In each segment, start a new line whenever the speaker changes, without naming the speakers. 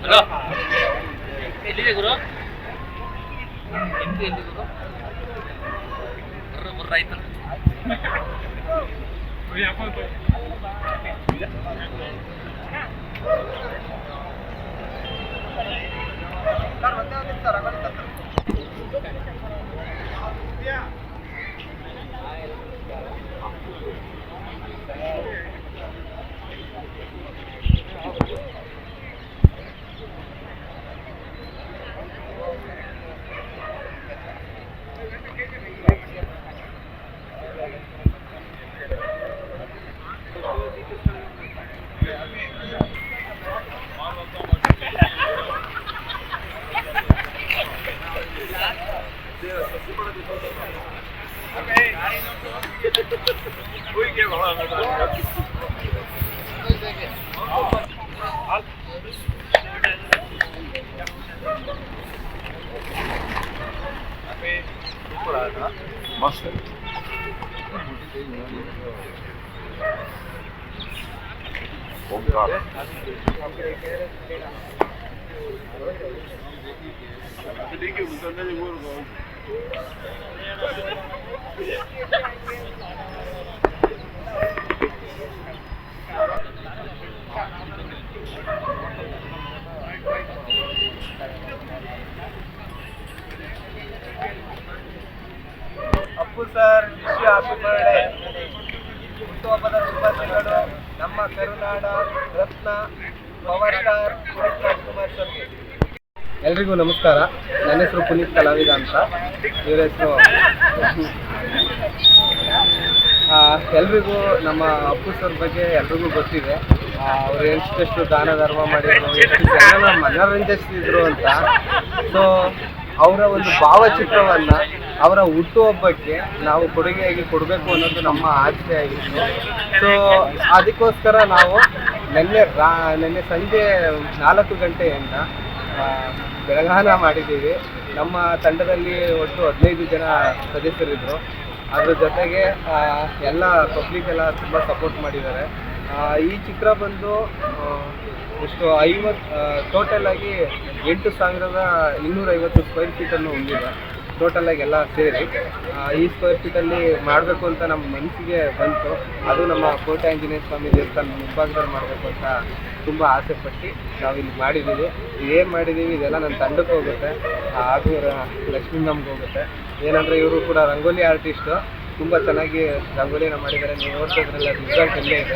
Hello, ಎಲ್ಲಿದೆ ಗುರು? ಎಲ್ಲಿ ಗುರು? ಬರ್ರ ಆಯ್ತಲ್ಲ.
मस्त Omkar
Appu sir wish happy birthday. ಹುಟ್ಟುಹಬ್ಬದ ಶುಭಾಶಯಗಳು ನಮ್ಮ ಕರುನಾಡ ರತ್ನ ಪವರ್ ಸ್ಟಾರ್ ಪುನೀತ್ ರಾಜ್ಕುಮಾರ್ ಸರ್ಗೆ. ಎಲ್ರಿಗೂ ನಮಸ್ಕಾರ. ನನ್ನ ಹೆಸರು ಪುನೀತ್ ಕಲಾವಿದ ಅಂತ. ಇವರ ಹೆಸರು ಎಲ್ರಿಗೂ ನಮ್ಮ ಅಪ್ಪು ಸರ್ ಬಗ್ಗೆ ಎಲ್ರಿಗೂ ಗೊತ್ತಿದೆ. ಅವ್ರು ಎಷ್ಟೆಷ್ಟು ದಾನ ಧರ್ಮ ಮಾಡಿದ್ರು, ಎಷ್ಟು ಜನ ಮನರಂಜಿಸ್ತಿದ್ರು ಅಂತ. ಸೊ ಅವರ ಒಂದು ಭಾವಚಿತ್ರವನ್ನು ಅವರ ಹುಟ್ಟುಹಬ್ಬಕ್ಕೆ ನಾವು ಕೊಡುಗೆಯಾಗಿ ಕೊಡಬೇಕು ಅನ್ನೋದು ನಮ್ಮ ಆಸೆ ಆಗಿತ್ತು. ಸೊ ಅದಕ್ಕೋಸ್ಕರ ನಾವು ನಿನ್ನೆ ಸಂಜೆ 4 ಗಂಟೆಯಿಂದ ಬೆಳಗಾನ ಮಾಡಿದ್ದೀವಿ. ನಮ್ಮ ತಂಡದಲ್ಲಿ ಒಟ್ಟು 15 ಜನ ಸದಸ್ಯರಿದ್ದರು. ಅದ್ರ ಜೊತೆಗೆ ಎಲ್ಲ ಪಬ್ಲಿಕ್ ಎಲ್ಲ ತುಂಬ ಸಪೋರ್ಟ್ ಮಾಡಿದ್ದಾರೆ. ಈ ಚಿತ್ರ ಬಂದು ಎಷ್ಟು 50 ಟೋಟಲಾಗಿ 8,250 ಸ್ಕ್ವೇರ್ ಫೀಟನ್ನು ಹೊಂದಿದೆ. ಟೋಟಲಾಗಿ ಎಲ್ಲ ಸೇರಿ ಈ ಸ್ಕ್ವೇರ್ ಫೀಟಲ್ಲಿ ಮಾಡಬೇಕು ಅಂತ ನಮ್ಮ ಮನಸ್ಸಿಗೆ ಬಂತು. ಅದು ನಮ್ಮ ಕೋಟೆ ಆಂಜನೇಯ ಸ್ವಾಮಿ ದೇವಸ್ಥಾನ ಮುಂಭಾಗದಲ್ಲಿ ಮಾಡಬೇಕು ಅಂತ ತುಂಬ ಆಸೆ ಪಟ್ಟು ನಾವಿಲ್ಲಿ ಮಾಡಿದ್ದೀವಿ. ಏನು ಮಾಡಿದ್ದೀವಿ ಇದೆಲ್ಲ ನನ್ನ ತಂಡಕ್ಕೆ ಹೋಗುತ್ತೆ, ಹಾಗೂ ಲಕ್ಷ್ಮೀ ನಮ್ಗೆ ಹೋಗುತ್ತೆ. ಏನಂದರೆ ಇವರು ಕೂಡ ರಂಗೋಲಿ ಆರ್ಟಿಸ್ಟು, ತುಂಬ ಚೆನ್ನಾಗಿ ರಂಗೋಲಿನ ಮಾಡಿದ್ದಾರೆ. ನೀವು ನೋಡ್ತಿದ್ರಲ್ಲ, ರಿಸಲ್ಟ್ ಇಲ್ಲೇ ಇದೆ.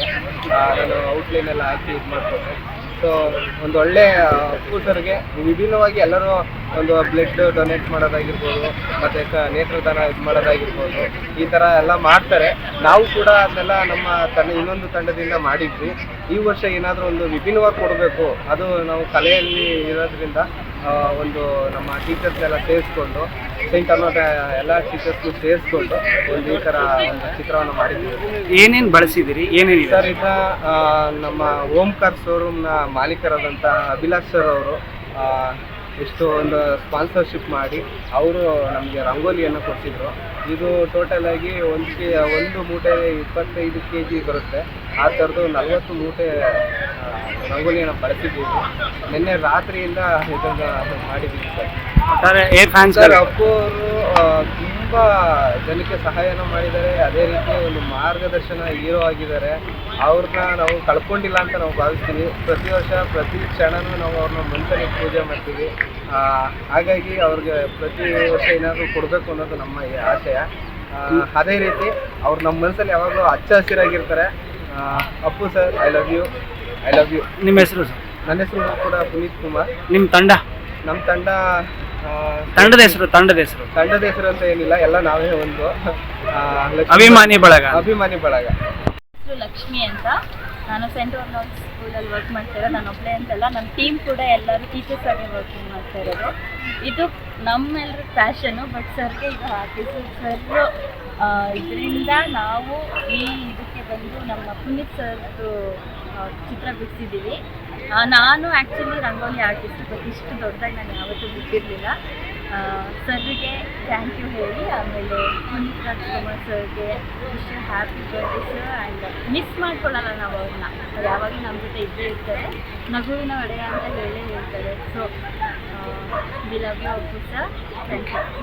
ನಾನು ಔಟ್ಲೈನ್ ಎಲ್ಲ ಹಾಕಿ ಇದು ಮಾಡ್ಕೊಟ್ಟೆ. ಸೊ ಒಂದು ಒಳ್ಳೆ ಅಪ್ಪು ಸರ್ಗೆ ವಿಭಿನ್ನವಾಗಿ ಎಲ್ಲರೂ ಒಂದು ಬ್ಲಡ್ ಡೊನೇಟ್ ಮಾಡೋದಾಗಿರ್ಬೋದು, ಮತ್ತು ನೇತ್ರದಾನ ಇದು ಮಾಡೋದಾಗಿರ್ಬೋದು, ಈ ಥರ ಎಲ್ಲ ಮಾಡ್ತಾರೆ. ನಾವು ಕೂಡ ಅದನ್ನೆಲ್ಲ ನಮ್ಮ ಇನ್ನೊಂದು ತಂಡದಿಂದ ಮಾಡಿದ್ವಿ. ಈ ವರ್ಷ ಏನಾದರೂ ಒಂದು ವಿಭಿನ್ನವಾಗಿ ಕೊಡಬೇಕು, ಅದು ನಾವು ಕಲೆಯಲ್ಲಿ ಇರೋದ್ರಿಂದ ಒಂದು ನಮ್ಮ ಟೀಚರ್ಸ್ನೆಲ್ಲ ಸೇರಿಸ್ಕೊಂಡು, ಸೈಂಟ್ ಅನ್ನೋದ ಎಲ್ಲ ಟೀಚರ್ಸ್ಗೂ ಸೇರಿಸ್ಕೊಂಡು ಒಂದು ಈ ಥರ ಒಂದು ಚಿತ್ರವನ್ನು ಮಾಡಿದ್ದೀವಿ.
ಏನೇನು ಬಳಸಿದಿರಿ, ಏನೇನಿದೆ
ಸರ್? ಇದನ್ನ ನಮ್ಮ ಓಂಕಾರ್ ಶೋರೂಮ್ನ ಮಾಲೀಕರಾದಂಥ ಅಭಿಲಾಷ್ ಸರ್ ಅವರು ಇಷ್ಟು ಒಂದು ಸ್ಪಾನ್ಸರ್ಶಿಪ್ ಮಾಡಿ ಅವರು ನಮಗೆ ರಂಗೋಲಿಯನ್ನು ಕೊಡ್ತಿದ್ರು. ಇದು ಟೋಟಲ್ ಆಗಿ ಒಂದು ಮೂಟೆ 25 kg ಬರುತ್ತೆ. ಆ ಥರದ್ದು 40 ಮೂಟೆ ರಂಗೋಲಿಯನ್ನು ಬಳಸಿದ್ದೀವಿ. ನಿನ್ನೆ ರಾತ್ರಿಯಿಂದ ಇದನ್ನು ಮಾಡಿದ್ದೀವಿ ಸರ್. ಅಪ್ಪು ಅವರು ತುಂಬ ಜನಕ್ಕೆ ಸಹಾಯನ ಮಾಡಿದ್ದಾರೆ. ಅದೇ ರೀತಿ ಒಂದು ಮಾರ್ಗದರ್ಶನ ಹೀರೋ ಆಗಿದ್ದಾರೆ. ಅವ್ರನ್ನ ನಾವು ಕಳ್ಕೊಂಡಿಲ್ಲ ಅಂತ ನಾವು ಭಾವಿಸ್ತೀವಿ. ಪ್ರತಿ ವರ್ಷ ಪ್ರತಿ ಕ್ಷಣನೂ ನಾವು ಅವ್ರನ್ನ ಮನಸ್ಸಲ್ಲಿ ಪೂಜೆ ಮಾಡ್ತೀವಿ. ಹಾಗಾಗಿ ಅವ್ರಿಗೆ ಪ್ರತಿ ವರ್ಷ ಏನಾದರೂ ಕೊಡಬೇಕು ಅನ್ನೋದು ನಮ್ಮ ಆಶಯ. ಅದೇ ರೀತಿ ಅವ್ರು ನಮ್ಮ ಮನಸ್ಸಲ್ಲಿ ಯಾವಾಗಲೂ ಹಚ್ಚ ಹಸಿರಾಗಿರ್ತಾರೆ. Appu sir, I love you.
ನಿಮ್ಮ ಹೆಸರು ಸರ್?
ನನ್ನ ಹೆಸರು ಕೂಡ ಪುನೀತ್ ಕುಮಾರ್.
ನಿಮ್ಮ ತಂಡ?
ನಮ್ಮ
ತಂಡದ ಹೆಸರು
ಅಂತ ಏನಿಲ್ಲ, ಎಲ್ಲ ನಾವೇ ಒಂದು
ಅಭಿಮಾನಿ ಬಳಗ.
ಹೆಸರು ಲಕ್ಷ್ಮಿ ಅಂತ. ನಾನು ಸೆಂಟ್ ವರ್ನಾಲ್ಡ್ ಸ್ಕೂಲಲ್ಲಿ ವರ್ಕ್ ಮಾಡ್ತಾ ಇರೋದು. ನಾನು ಒಬ್ಬಳೇ ಅಂತಲ್ಲ, ನಮ್ಮ ಟೀಮ್ ಕೂಡ ಎಲ್ಲರೂ ಟೀಚರ್ಸ್ ಆಗಿ ವರ್ಕಿಂಗ್ ಮಾಡ್ತಾ ಇರೋದು. ಇದು ನಮ್ಮೆಲ್ಲರ ಪ್ಯಾಷನು. ಬಟ್ ಸರ್ಗೆ ಇದು ಆರ್ಟಿಸ್ಟ್ ಸರ್ ಇದರಿಂದ ನಾವು ಈ ಇದಕ್ಕೆ ಬಂದು ನಮ್ಮ ಪುನೀತ್ ಸರ್ದು ಚಿತ್ರ ಬಿಡಿಸಿದ್ದೀವಿ. ನಾನು ಆ್ಯಕ್ಚುಲಿ ರಂಗೋಲಿ ಆರ್ಟಿಸ್ಟ್, ಬಟ್ ಇಷ್ಟು ದೊಡ್ಡದಾಗಿ ನಾನು ಯಾವತ್ತೂ ಬಿಟ್ಟಿರಲಿಲ್ಲ. ಸರ್ಗೆ ಥ್ಯಾಂಕ್ ಯು ಹೇಳಿ, ಆಮೇಲೆ ಪುನೀತ್ ರಾಜ್ಕುಮಾರ್ ಸರ್ಗೆ happy birthday sir. And miss ಮಾಡ್ಕೊಳ್ಳಲ್ಲ ನಾವು ಅವ್ರನ್ನ. ಅವ್ರು ಯಾವಾಗಲೂ ನಮ್ಮ ಜೊತೆ ಇದ್ದೇ ಇರ್ತಾರೆ, ನಗುವಿನ ಒಡೆಯ ಅಂತ ಹೇಳ್ತಾರೆ. So we love you Appu sir. Thank you.